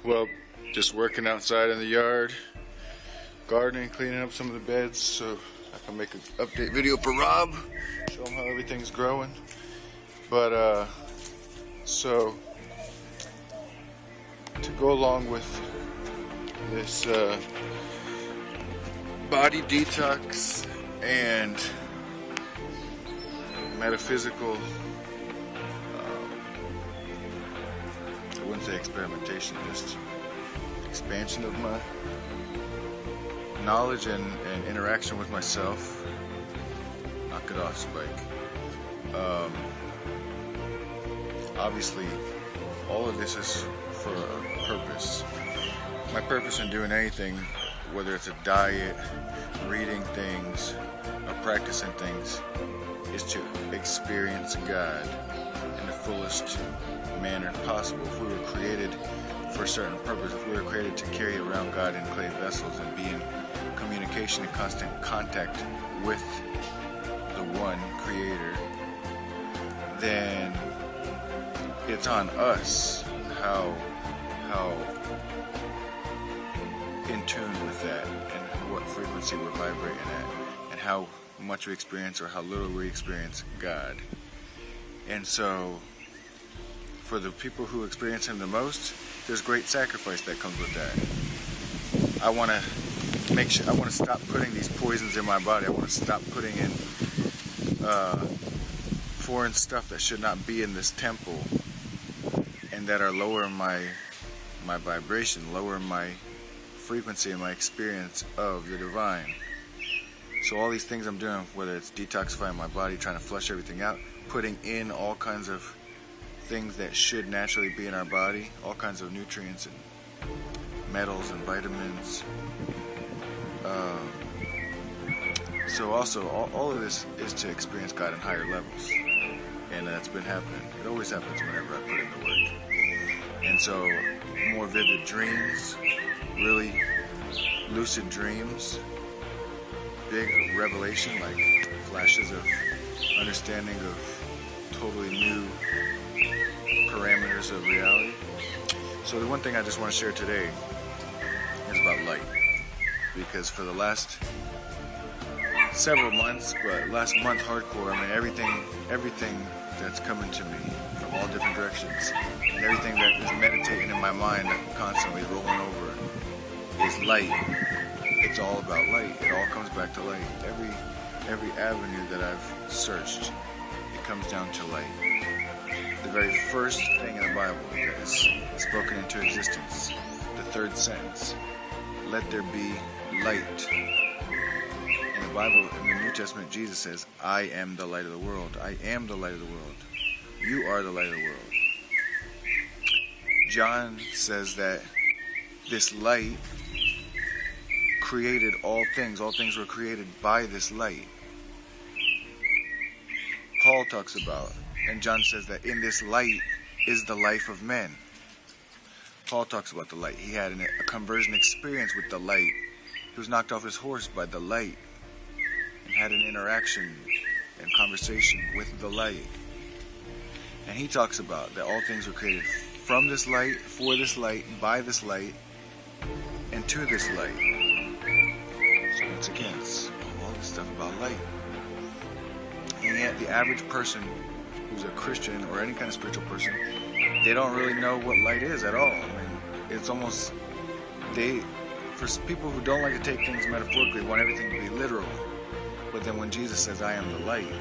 Well, just working outside in the yard, gardening, cleaning up some of the beds so I can make an update video for Rob, show him how everything's growing. But so to go along with this body detox and metaphysical, I wouldn't say experimentation, just expansion of my knowledge and interaction with myself. Knock it off, Spike. Obviously, all of this is for a purpose. My purpose in doing anything, whether it's a diet, reading things, or practicing things, is to experience God in the fullest manner possible. If we were created for a certain purpose, if we were created to carry around God in clay vessels and be in communication and constant contact with the one Creator, then it's on us how in tune with that and what frequency we're vibrating at and how much we experience or how little we experience God. And so for the people who experience Him the most, there's great sacrifice that comes with that. I want to stop putting these poisons in my body. I want to stop putting in foreign stuff that should not be in this temple and that are lowering my vibration, lowering my frequency and my experience of the divine. So all these things I'm doing, whether it's detoxifying my body, trying to flush everything out, putting in all kinds of things that should naturally be in our body, all kinds of nutrients and metals and vitamins. So also, all of this is to experience God in higher levels. And that's been happening. It always happens whenever I put in the work. And so, more vivid dreams, really lucid dreams, big revelation, like flashes of understanding of totally new parameters of reality. So the one thing I just want to share today is about light. Because for the last several months, but last month hardcore, I mean everything that's coming to me from all different directions, and everything that is meditating in my mind, constantly rolling over, is light. It's all about light. It all comes back to light. Every avenue that I've searched, it comes down to light. The very first thing in the Bible that is spoken into existence, the third sentence, let there be light. In the Bible, in the New Testament, Jesus says, I am the light of the world. I am the light of the world. You are the light of the world. John says that this light created all things. All things were created by this light. Paul talks about, and John says that in this light is the life of men. Paul talks about the light. He had a conversion experience with the light. He was knocked off his horse by the light and had an interaction and conversation with the light. And he talks about that all things were created from this light, for this light, by this light, and to this light. So once again, it's all this stuff about light. And yet the average person who's a Christian or any kind of spiritual person, they don't really know what light is at all. I mean, it's almost, for people who don't like to take things metaphorically, want everything to be literal. But then when Jesus says, I am the light,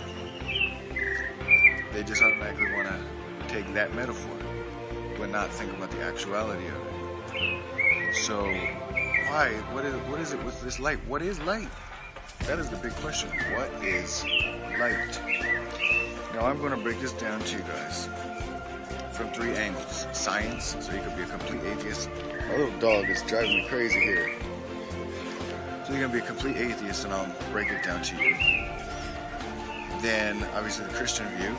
they just automatically want to take that metaphor, but not think about the actuality of it. So, why? What is it with this light? What is light? That is the big question. What is light? Now, I'm going to break this down to you guys from three angles. Science, so you could be a complete atheist. My little dog is driving me crazy here. So you're going to be a complete atheist, and I'll break it down to you. Then, obviously, the Christian view.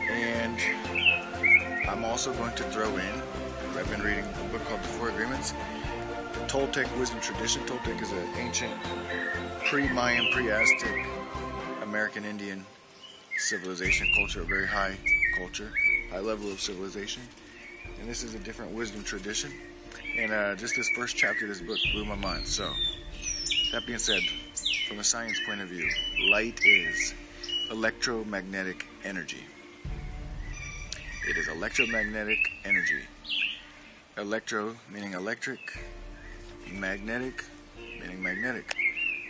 And I'm also going to throw in, I've been reading a book called The Four Agreements, the Toltec wisdom tradition. Toltec is an ancient, pre-Mayan, pre-Aztec, American Indian civilization culture, a very high culture, high level of civilization. and this is a different wisdom tradition. And just this first chapter of this book blew my mind. So, that being said, from a science point of view, light is electromagnetic energy. It is electromagnetic energy. Electro meaning electric, magnetic meaning magnetic.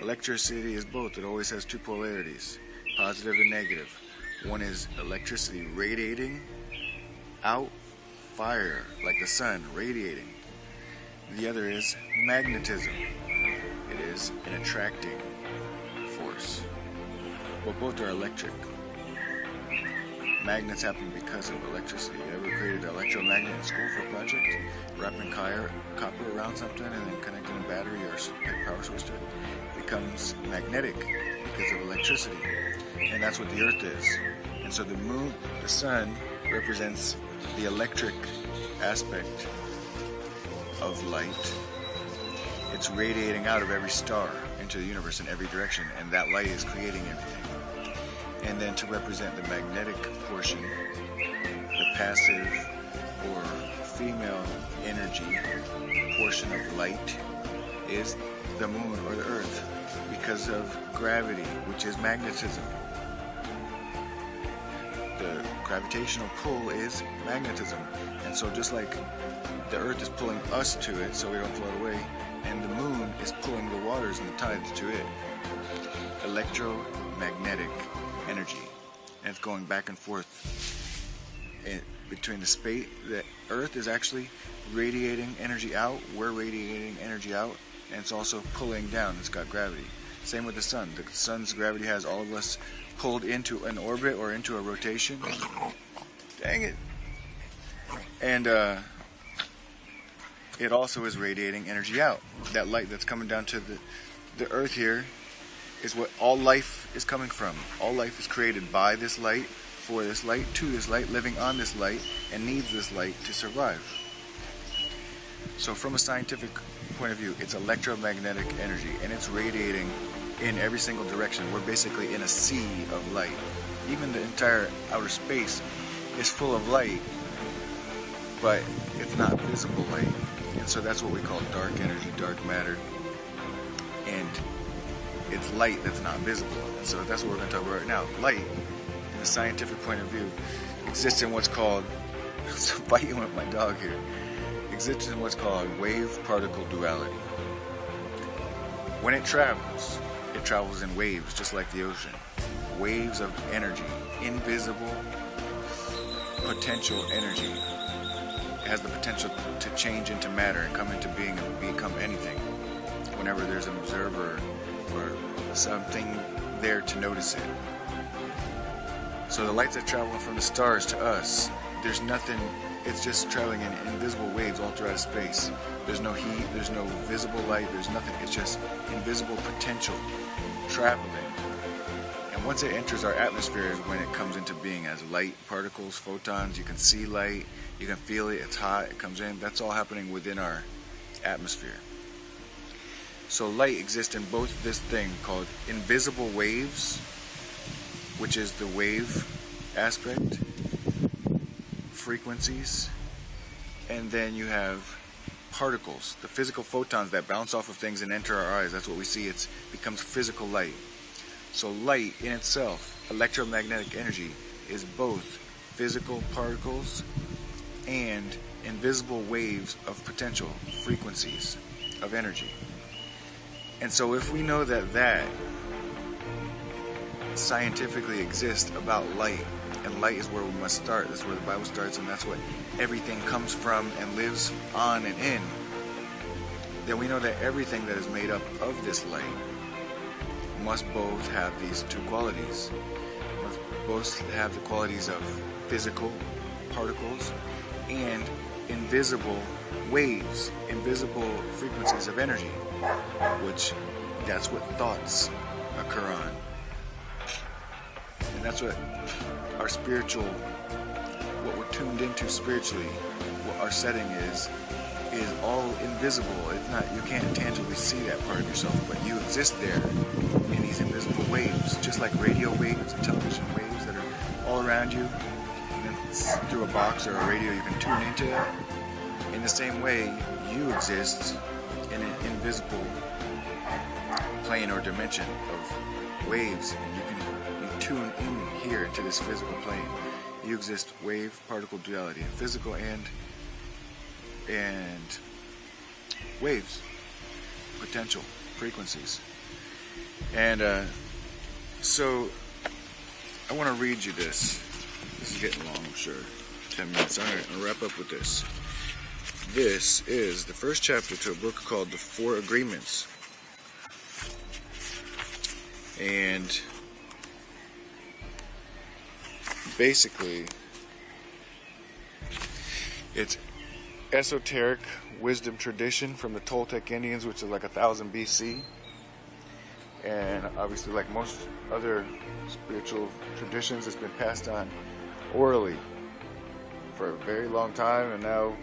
Electricity is both. It always has two polarities, positive and negative. One is electricity radiating out fire, like the sun radiating. The other is magnetism. It is an attracting force. But both are electric. Magnets happen because of electricity. You ever created an electromagnet in school for a project? Wrapping copper around something and then connecting a battery or a power source to it? It becomes magnetic because of electricity. And that's what the earth is. And so the moon, the sun, represents the electric aspect of light. It's radiating out of every star into the universe in every direction, and that light is creating everything. And then to represent the magnetic portion, the passive or female energy portion of light is the moon or the earth because of gravity, which is magnetism. The gravitational pull is magnetism. And so just like the earth is pulling us to it so we don't float away, and the moon is pulling the waters and the tides to it. Electromagnetic energy. And it's going back and forth between the space. The earth is actually radiating energy out. We're radiating energy out. And it's also pulling down. It's got gravity. Same with the sun. The sun's gravity has all of us pulled into an orbit or into a rotation. Dang it. And it also is radiating energy out. That light that's coming down to the earth here is what all life is coming from. All life is created by this light, for this light, to this light, living on this light, and needs this light to survive. So from a scientific point of view, it's electromagnetic energy, and it's radiating in every single direction. We're basically in a sea of light. Even the entire outer space is full of light, but it's not visible light. And so that's what we call dark energy, dark matter. And it's light that's not visible. And so that's what we're going to talk about right now. Light, in the scientific point of view, exists in what's called, I'm fighting with my dog here, exists in what's called wave-particle duality. When it travels in waves, just like the ocean. Waves of energy, invisible potential energy. It has the potential to change into matter and come into being and become anything whenever there's an observer or something there to notice it. So the lights that travel from the stars to us, there's nothing, it's just traveling in invisible waves all throughout space. There's no heat, there's no visible light, there's nothing, it's just invisible potential traveling. And once it enters our atmosphere is when it comes into being as light particles, photons. You can see light, you can feel it, it's hot, it comes in. That's all happening within our atmosphere. So light exists in both this thing called invisible waves, which is the wave aspect, frequencies, and then you have particles, the physical photons that bounce off of things and enter our eyes. That's what we see. It becomes physical light. So light in itself, electromagnetic energy, is both physical particles and invisible waves of potential frequencies of energy. And so if we know that scientifically exists about light, and light is where we must start, that's where the Bible starts, and that's what everything comes from and lives on and in, then we know that everything that is made up of this light must both have these two qualities. Must both have the qualities of physical particles and invisible waves, invisible frequencies of energy, which that's what thoughts occur on. And that's what our spiritual, what we're tuned into spiritually, what our setting is all invisible. It's not, you can't tangibly see that part of yourself, but you exist there in these invisible waves, just like radio waves and television waves that are all around you. And then exists through a box or a radio, you can tune into that. In the same way, you exist in an invisible plane or dimension of waves, and you tune in here into this physical plane. You exist wave particle duality, physical and waves, potential frequencies. And so I want to read you this. This is getting long, I'm sure. 10 minutes. I'm going to wrap up with this. This is the first chapter to a book called The Four Agreements. And basically, it's esoteric wisdom tradition from the Toltec Indians, which is like 1000 BC. And obviously, like most other spiritual traditions, it's been passed on orally for a very long time, and now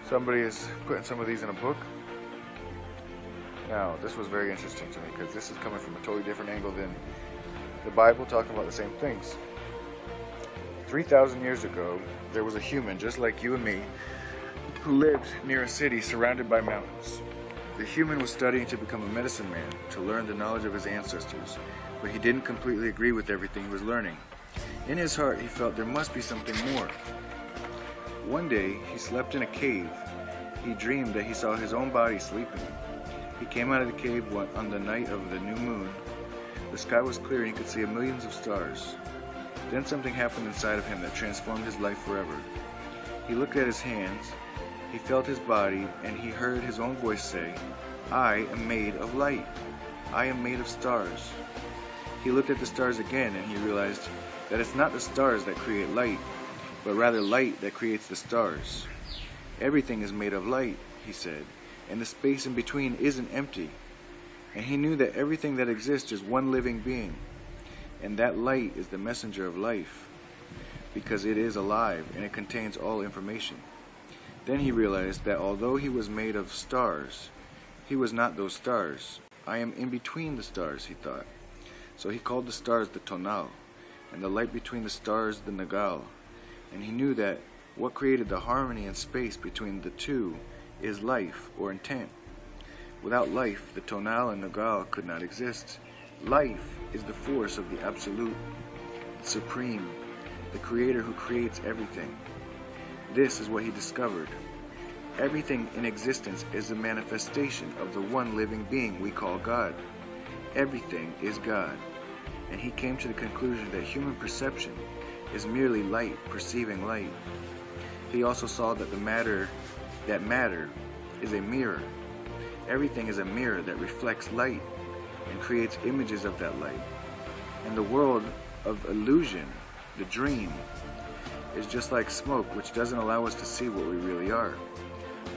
somebody is putting some of these in a book. Now, this was very interesting to me because this is coming from a totally different angle than the Bible, talking about the same things. 3,000 years ago, there was a human just like you and me who lived near a city surrounded by mountains. The human was studying to become a medicine man, to learn the knowledge of his ancestors, but he didn't completely agree with everything he was learning. In his heart, he felt there must be something more. One day, he slept in a cave. He dreamed that he saw his own body sleeping. He came out of the cave on the night of the new moon. The sky was clear and he could see millions of stars. Then something happened inside of him that transformed his life forever. He looked at his hands, he felt his body, and he heard his own voice say, "I am made of light. I am made of stars." He looked at the stars again and he realized that it's not the stars that create light, but rather light that creates the stars. Everything is made of light, he said, and the space in between isn't empty. And he knew that everything that exists is one living being, and that light is the messenger of life, because it is alive and it contains all information. Then he realized that although he was made of stars, he was not those stars. I am in between the stars, he thought. So he called the stars the tonal, and the light between the stars the nagal. And he knew that what created the harmony and space between the two is life, or intent. Without life, the tonal and nagal could not exist. Life is the force of the absolute, the supreme, the creator who creates everything. This is what he discovered. Everything in existence is a manifestation of the one living being we call God. Everything is God. And he came to the conclusion that human perception is merely light perceiving light. He also saw that matter is a mirror. Everything is a mirror that reflects light and creates images of that light. And the world of illusion, the dream, is just like smoke, which doesn't allow us to see what we really are.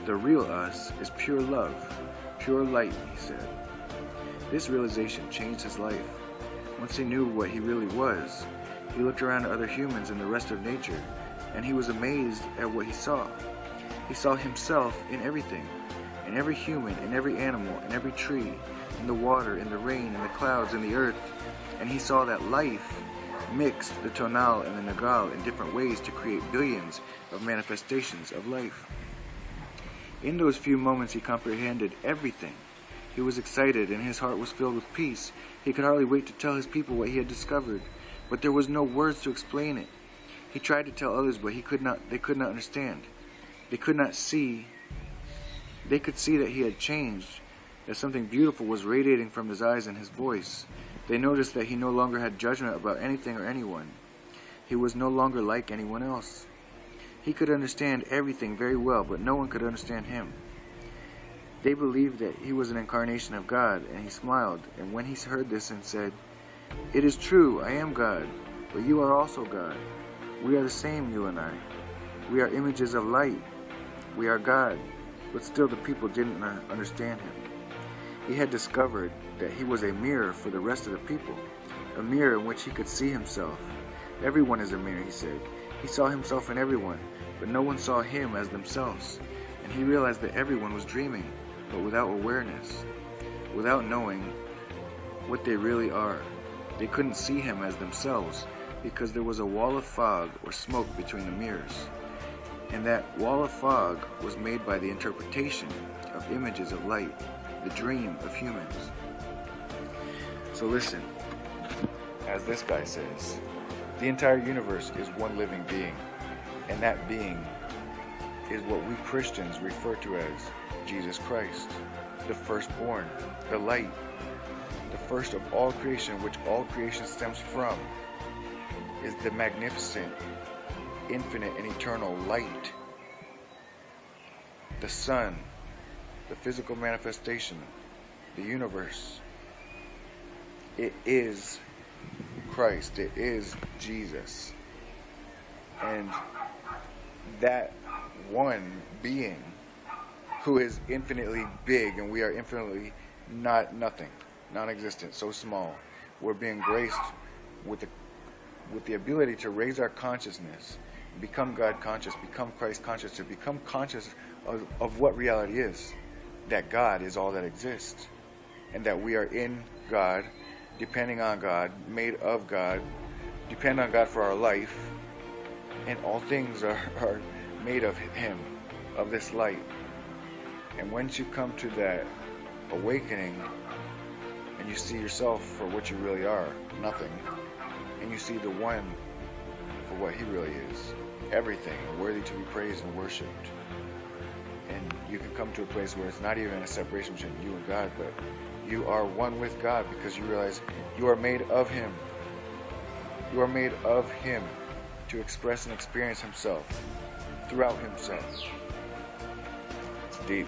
The real us is pure love, pure light, he said. This realization changed his life. Once he knew what he really was, he looked around at other humans and the rest of nature, and he was amazed at what he saw. He saw himself in everything, in every human, in every animal, in every tree, in the water, in the rain, in the clouds, in the earth, and he saw that life mixed the tonal and the nagal in different ways to create billions of manifestations of life. In those few moments he comprehended everything. He was excited and his heart was filled with peace. He could hardly wait to tell his people what he had discovered, but there was no words to explain it. He tried to tell others, but they could not understand. They could see that he had changed, that something beautiful was radiating from his eyes and his voice. They noticed that he no longer had judgment about anything or anyone. He was no longer like anyone else. He could understand everything very well, but no one could understand him. They believed that he was an incarnation of God, and he smiled, and when he heard this and said, "It is true, I am God, but you are also God. We are the same, you and I. We are images of light. We are God." But still the people didn't understand him. He had discovered that he was a mirror for the rest of the people, a mirror in which he could see himself. Everyone is a mirror, he said. He saw himself in everyone, but no one saw him as themselves. And he realized that everyone was dreaming, but without awareness, without knowing what they really are. They couldn't see him as themselves, because there was a wall of fog or smoke between the mirrors. And that wall of fog was made by the interpretation of images of light, the dream of humans. So listen, as this guy says, the entire universe is one living being, and that being is what we Christians refer to as Jesus Christ, the firstborn, the light, the first of all creation, which all creation stems from, is the magnificent, infinite, and eternal light, the sun, the physical manifestation, the universe. It is Christ. It is Jesus. And that one being who is infinitely big, and we are infinitely nothing, non-existent, so small. We're being graced with the ability to raise our consciousness, become God conscious, become Christ conscious, to become conscious of what reality is, that God is all that exists, and that we are in God, depending on God, made of God, depend on God for our life, and all things are made of Him, of this light. And once you come to that awakening, and you see yourself for what you really are, nothing, and you see the one for what He really is, everything, worthy to be praised and worshipped. And you can come to a place where it's not even a separation between you and God, but you are one with God, because you realize you are made of Him. You are made of Him to express and experience Himself throughout Himself. It's deep.